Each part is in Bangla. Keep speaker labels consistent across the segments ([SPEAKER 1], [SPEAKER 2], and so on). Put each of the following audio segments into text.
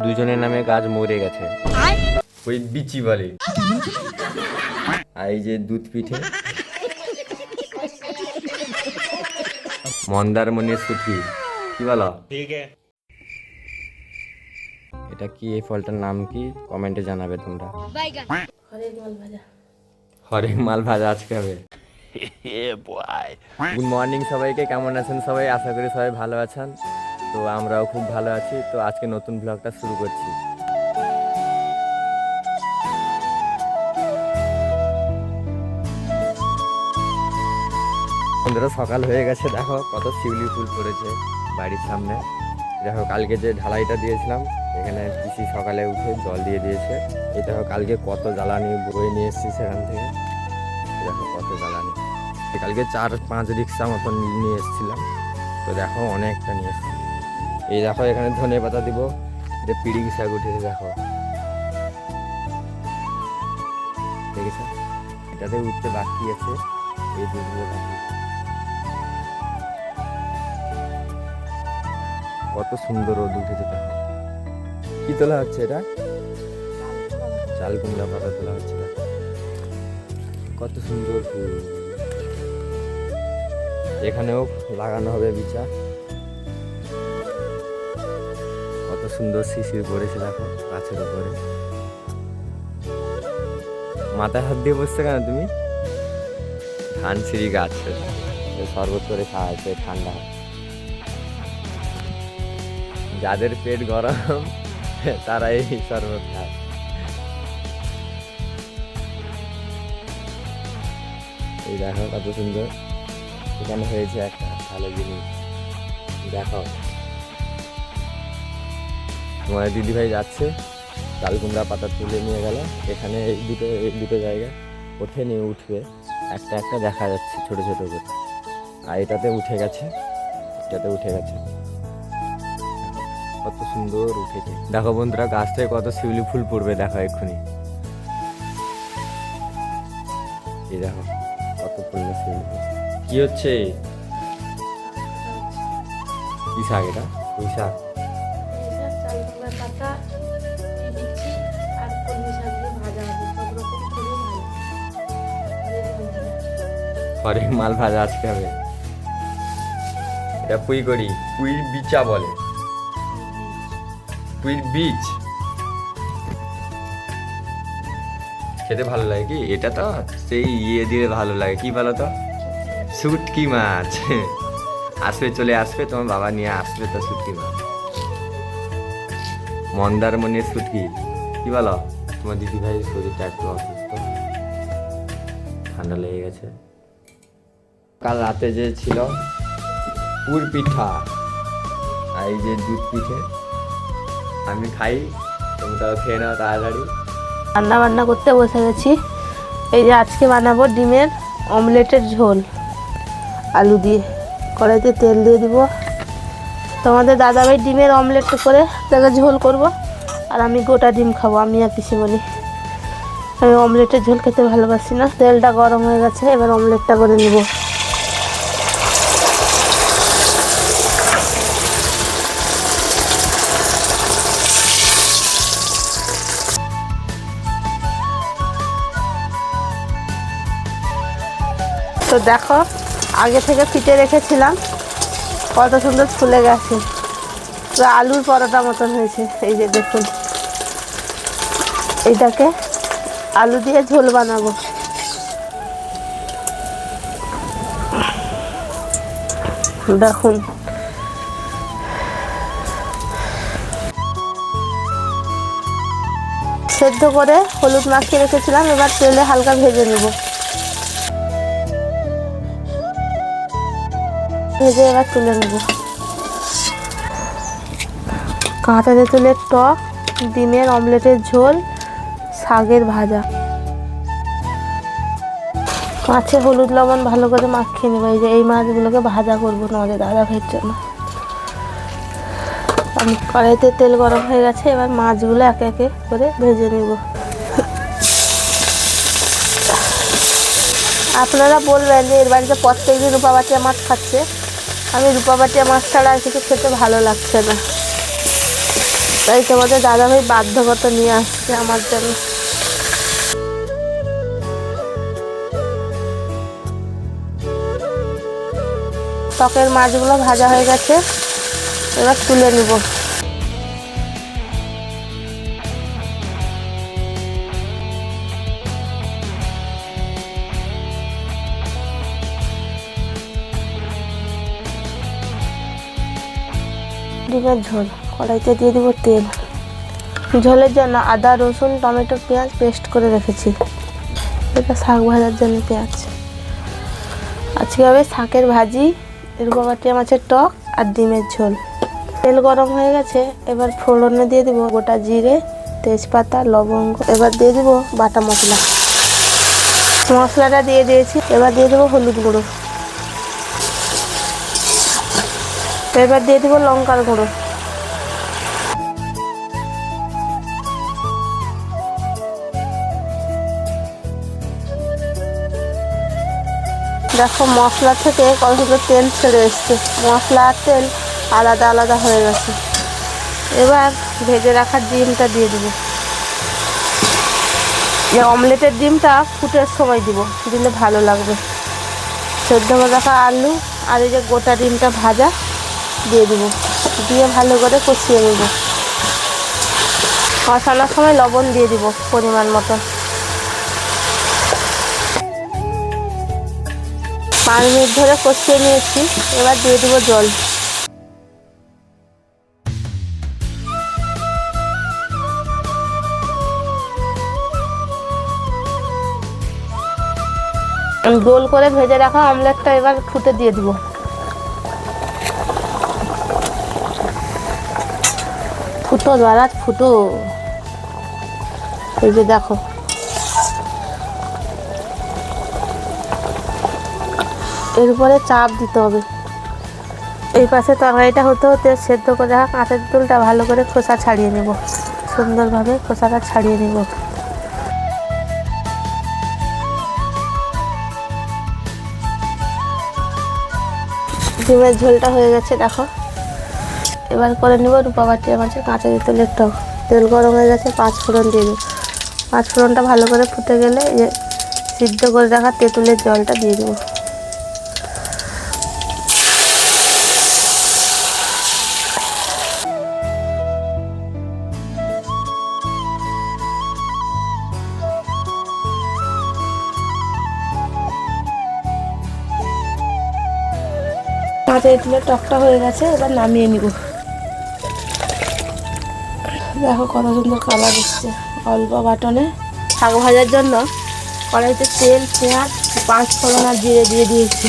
[SPEAKER 1] দুজনের নামে গাছ মরে গেছে, ওই বিচি বলে। আর এই যে দুধ পিঠে, মন্দারমণির সুঠি, কি বলো? ঠিক আছে। এটা কি, এই ফলটার নাম কি কমেন্টে জানাবে তোমরা। হরেক মাল ভাজা আজকে হবে। গুড মর্নিং সবাইকে, কেমন আছেন সবাই? আশা করি সবাই ভালো আছেন। তো আমরাও খুব ভালো আছি। তো আজকে নতুন ব্লগটা শুরু করছি। বন্ধুরা সকাল হয়ে গেছে, দেখো কত শিউলি ফুল পড়েছে বাড়ির সামনে। দেখো কালকে যে ঢালাইটা দিয়েছিলাম, এখানে পিসি সকালে উঠে জল দিয়ে দিয়েছে। এই দেখো কালকে কত জ্বালানি বয়ে নিয়ে এসেছি সেখান থেকে। দেখো কত জ্বালানি, কালকে 4-5 রিক্সা মতন নিয়ে এসেছিলাম। তো দেখো অনেকটা নিয়ে এসেছি। এই দেখো এখানে ধনে পাতা দিব, এটা পিড়ি শাক উঠেছে দেখো, দেখেছো? এটাতে উঠতে বাকি আছে, এই দুধগুলো বাকি। কত সুন্দর রোদ উঠেছে দেখো। কি তোলা হচ্ছে এটা? চাল কুমড়া পাতা তোলা হচ্ছে। কত সুন্দর ফুল। এখানেও লাগানো হবে বিচা। কত সুন্দর শিশির পড়েছে দেখো গাছের উপরে। মাথায় হাত দিয়ে বসছে কেন তুমি? ধানসিঁড়ি গাছ, শরবত করে খাওয়া হচ্ছে ঠান্ডা। যাদের পেট গরম তারা এই শরবত খায়। এই দেখো কত সুন্দর এখানে হয়েছে একটা ভালো জিনিস। দেখো তোমার দিদিভাই যাচ্ছে, চাল কুমড়া পাতা তুলে নিয়ে গেল। এখানে এই দুটো জায়গা ওঠে নিয়ে উঠবে, একটা একটা দেখা যাচ্ছে ছোট ছোট করে। আর এটাতে উঠে গেছে, এটাতে উঠে গেছে। কত সুন্দর উঠেছে দেখো বন্ধুরা, গাছ থেকে কত শিউলি ফুল পড়বে দেখো এক্ষুনি। এই দেখো কত পড়বে শিউলি ফুল। কি হচ্ছে? কি শাক এটা? পুঁই শাক। হরেক মাল ভাজা আজকে হবে। এটা পুঁই করি, পুঁই বিচা বলে, পুঁইর বীজ। খেতে ভালো লাগে কি? এটা তো সেই ইয়ে দিয়ে ভালো লাগে, কি বলো তো? শুটকি মাছ। আসবে, চলে আসবে, তোমার বাবা নিয়ে আসবে তো শুটকি মাছ। মন্দারমণির শুটকি, কি বলো? তোমার দিদি ভাইয়ের শরীরটা একটু অসুস্থ, ঠান্ডা লেগে গেছে। কাল রাতে যে ছিল পুর পিঠা আর এই যে দুধ পিঠে, আমি খাই, তোমরাও খেয়ে নাও তাড়াতাড়ি।
[SPEAKER 2] রান্না বান্না করতে বসে গেছি। এই যে আজকে বানাবো ডিমের অমলেটের ঝোল, আলু দিয়ে। কড়াইতে তেল দিয়ে দিব। তোমাদের দাদাভাই ডিমের অমলেট করে তাকে ঝোল করব, আর আমি গোটা ডিম খাবো, আমি আর পিসিমণি। আমি অমলেটের ঝোল খেতে ভালোবাসি না। তেলটা গরম হয়ে গেছে, এবার অমলেটটা করে নেব। তো দেখো আগে থেকে ফিটে রেখেছিলাম, কত সুন্দর ফুলে গেছে, পুরো আলুর পরোটা মতন হয়েছে। এই যে দেখুন, এইটাকে আলু দিয়ে ঝোল বানাবো। দেখুন সেদ্ধ করে হলুদ মাখিয়ে রেখেছিলাম, এবার তেলে হালকা ভেজে নেব। ভেজে এবার তুলে নেব। কাঁচা তেঁতুলের টক, ডিমের অমলেটের ঝোল, শাকের ভাজা। মাছে হলুদ লবণ ভালো করে মাখিয়ে নেব। এই যে এই মাছগুলোকে ভাজা করবো আমাদের দাদা ভাইয়ের জন্য। আমি কড়াইতে তেল গরম হয়ে গেছে, এবার মাছগুলো একে একে করে ভেজে নেব। আপনারা বলবেন যে এর বাড়িতে প্রত্যেকদিন রূপাবাটিয়া মাছ খাচ্ছে। আমি রূপাবাটিয়া মাছ ছাড়া আর কিছু খেতে ভালো লাগছে না। তাই তোমাদের দাদাভাই বাধ্যগত নিয়ে আসছে আমার জন্য। টকের মাছগুলো ভাজা হয়ে গেছে, এবার তুলে নিব। ডিমের ঝোল, কড়াইতে দিয়ে দিব তেল। ঝোলের জন্য আদা, রসুন, টমেটো, পেঁয়াজ পেস্ট করে রেখেছি। এটা শাক ভাজার জন্য পেঁয়াজ। আজকে হবে শাকের ভাজি, রূপা পাটিয়া মাছের টক আর ডিমের ঝোল। তেল গরম হয়ে গেছে, এবার ফোড়নে দিয়ে দিব গোটা জিরে, তেজপাতা, লবঙ্গ। এবার দিয়ে দিব বাটা মশলা। মশলাটা দিয়ে দিয়েছি, এবার দিয়ে দেবো হলুদ গুঁড়ো। এবার দিয়ে দিব লঙ্কার গুঁড়ো। দেখো মশলা থেকে কতগুলো তেল ছেড়ে এসছে, মশলা আর তেল আলাদা আলাদা হয়ে গেছে। এবার ভেজে রাখা ডিমটা দিয়ে দিব। এই অমলেটের ডিমটা ফুটের সময় দিব, দিলে ভালো লাগবে। সেদ্ধ করে রাখা আলু আর এই যে গোটা ডিমটা ভাজা দিয়ে দিব, দিয়ে ভালো করে কষিয়ে নেব। কষানোর সময় লবণ দিয়ে দিব পরিমাণ মতো। 5 মিনিট ধরে কষিয়ে নিয়েছি, এবার দিয়ে দিব জল। গোল করে ভেজে রাখা অমলেটটা এবার ফুটে দিয়ে দিব। ফুটো দাঁড়াত, ফুটো। এই যে দেখো, এর উপরে চাপ দিতে হবে। এই পাশে তরকারিটা হতে হতে সেদ্ধ করে রাখা কাঁচের তেলটা ভালো করে খোসা ছাড়িয়ে নেব। সুন্দরভাবে খোসাটা ছাড়িয়ে নেব। ডিমের ঝোলটা হয়ে গেছে দেখো। এবার করে নেব রূপা পাটিয়া মাছের কাঁচা তেলের টক। তেল গরম হয়ে গেছে, 5 ফোড়ন দিয়ে দেব। 5 ফোড়নটা ভালো করে ফুটে গেলে এই যে সিদ্ধ করে রাখা তেঁতুলের জলটা দিয়ে দেবো। কাঁচা তেঁতুলের টকটা হয়ে গেছে, এবার নামিয়ে নিব। দেখো কত সুন্দর কালার এসছে। অল্প বাটনে শাক ভাজার জন্য কড়াইতে তেল, পেঁয়াজ, 5 ফোড়ন আর জিরে দিয়ে দিয়েছি।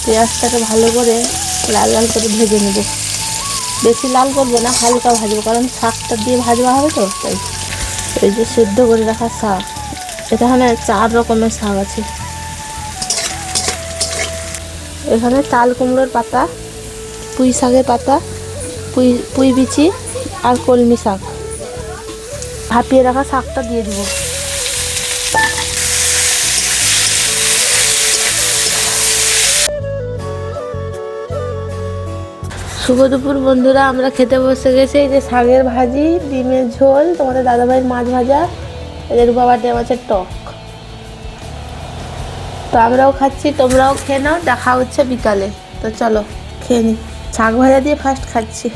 [SPEAKER 2] পেঁয়াজটাকে ভালো করে লাল লাল করে ভেজে নেব। বেশি লাল করবো না, হালকা ভাজবো, কারণ শাকটা দিয়ে ভাজবা হবে তো। তাই এই যে সেদ্ধ করে রাখা শাক, এখানে 4 রকমের শাক আছে। এখানে চাল কুমড়োর পাতা, পুঁই শাকের পাতা, পুঁই বিচি আর কলমি শাক। ভাপিয়ে রাখা শাকটা দিয়ে দিব। শুভ দুপুর বন্ধুরা, আমরা খেতে বসে গেছি। এই যে শাকের ভাজি, ডিমের ঝোল, তোমাদের দাদাভাইয়ের মাছ ভাজা, এদের রূপা পাটিয়া মাছের টক। তো আমরাও খাচ্ছি, তোমরাও খেয়ে নাও। দেখা হচ্ছে বিকালে। তো চলো খেয়ে নিই। শাক ভাজা দিয়ে ফার্স্ট খাচ্ছি।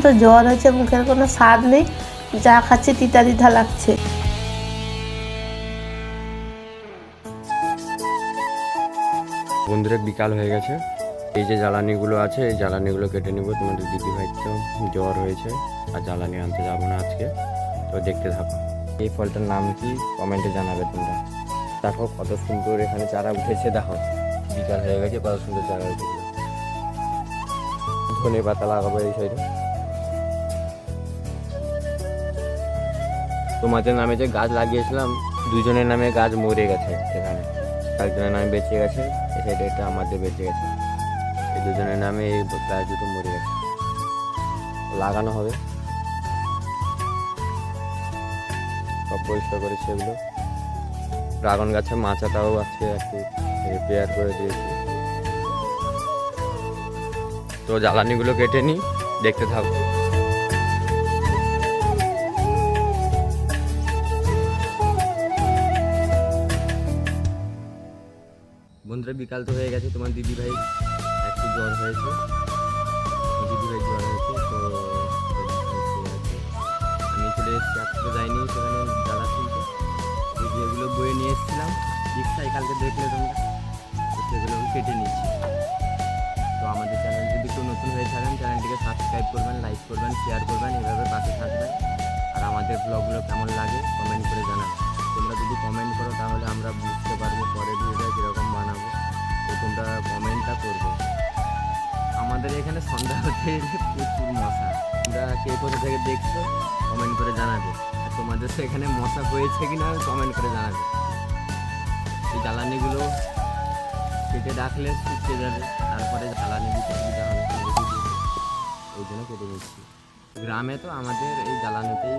[SPEAKER 2] তো জ্বর হয়েছে, মুখের কোনো স্বাদ নেই, যা খাচ্ছি তিতা তিতা লাগছে।
[SPEAKER 1] বন্ধুরা বিকাল হয়ে গেছে, এই যে জ্বালানিগুলো আছে এই জ্বালানিগুলো কেটে নিব। তোমাদের দিদিভাই তো জ্বর হয়েছে আর জ্বালানি আনতে যাবো না আজকে, তো দেখতে থাকো। এই ফলটার নাম কি কমেন্টে জানাবে তোমরা। দেখো কত সুন্দর এখানে চারা উঠেছে, দেখো বিকাল হয়ে গেছে, কত সুন্দর চারা উঠেছে। ধনে পাতা লাগাবো এই সাইডে। তোমাদের নামে যে গাছ লাগিয়েছিলাম, 2জনের নামে গাছ মরে গেছে। সেখানে একজনের নামে বেঁচে গেছে, এই সাইডে এটা আমাদের বেঁচে গেছে। এই 2জনের নামে এই গাছ দুটো মরে গেছে, লাগানো হবে। সব পরিষ্কার করেছে এগুলো। ড্রাগন গাছের মাচাটাও আজকে একটু রিপেয়ার করে দিয়েছি। তো জ্বালানিগুলো কেটে নিই, দেখতে থাকবো। বন্ধুরা বিকাল তো হয়ে গেছে, তোমার দিদি ভাই একটু জ্বর হয়েছে, দিদি ভাই জ্বর হয়েছে, তো আমি চলে এসেছি, আজকে যাইনি সেখানে জ্বালা তুলতে। তো যেগুলো বয়ে নিয়ে এসেছিলাম রিক্সায়, কালকে দেখলে তোমরা, তো সেগুলো আমি কেটে নিচ্ছি। তো আমাদের চ্যানেল যদি কেউ নতুন হয়ে থাকেন, চ্যানেলটিকে সাবস্ক্রাইব করবেন, লাইক করবেন, শেয়ার করবেন, এভাবে পাশে থাকবেন। আর আমাদের ব্লগগুলো কেমন লাগে কমেন্ট করে জানাবেন। তোমরা যদি কমেন্ট করো তাহলে আমরা বুঝতে পারবো পরের ভিডিওটা কীরকম বানাবো। তো তোমরা কমেন্টটা করবে। আমাদের এখানে সন্ধ্যা হতে প্রচুর মশা, তোমরা কে কোথা থেকে দেখছো কমেন্ট করে জানাবে। আর তোমাদের সেখানে মশা হয়েছে কি না কমেন্ট করে জানাবে। এই জ্বালানিগুলো কেটে রাখলে শুকিয়ে যাবে, তারপরে জ্বালানি দিতে সুবিধা হবে, ওই জন্য কেটে নিচ্ছি। গ্রামে তো আমাদের এই জ্বালানিতেই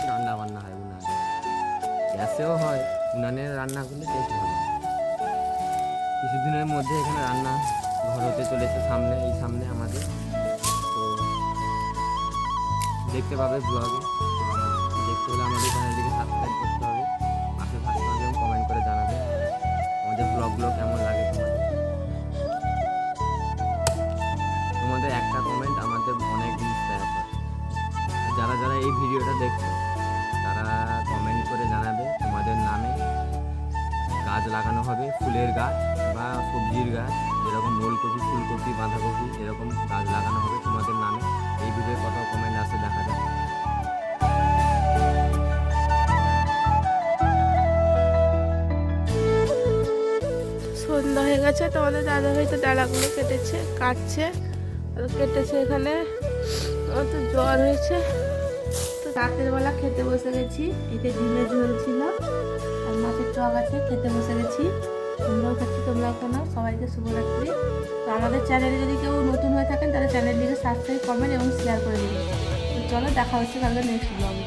[SPEAKER 1] রান্না বান্না হয়, উনানে গ্যাসেও হয়, উনানের রান্না করলে টেস্ট ভালো। কিছুদিনের মধ্যে এখানে রান্না ঘর হতে চলেছে, সামনে এই সামনে আমাদের। তো দেখতে পাবে ব্লগে। তো দেখতে হলে আমাদের চ্যানেলটিকে সাবস্ক্রাইব করতে হবে, পাশে থাকতে হবে এবং কমেন্ট করে জানাবে আমাদের ব্লগগুলো কেমন লাগে তোমাদের। তোমাদের একটা কমেন্ট আমাদের অনেক ইন্সপায়ার করে। যারা যারা এই ভিডিওটা দেখছো তারা কমেন্ট করে জানাবে তোমাদের নামে গাছ লাগানো হবে, ফুলের গাছ বা সবজির গাছ, যেরকম ওলকপি, ফুলকপি, বাঁধাকপি, এরকম গাছ লাগানো হবে তোমাদের নামে। এই ভিডিওর কত কমেন্ট আসে দেখা যায়।
[SPEAKER 2] সন্ধ্যা হয়ে গেছে, তোমাদের দাদা ভাই তো ডালাগুলো কেটেছে, কাটছে আর কেটেছে। এখানে আমার তো জ্বর হয়েছে, তো রাতের বেলা খেতে বসে গেছি। এতে ডিমের ঝোল ছিল আর মাছের টক আছে, খেতে বসে গেছি। তোমরাও খাচ্ছি, তোমরাও কোনো। সবাইকে শুভরাত্রি। তো আমাদের চ্যানেলে যদি কেউ নতুন হয়ে থাকেন তাহলে চ্যানেলটিকে সাবস্ক্রাইব, কমেন্ট এবং শেয়ার করে দিন। তো চলো, দেখা হচ্ছে কালকে নেক্সট ব্লগে।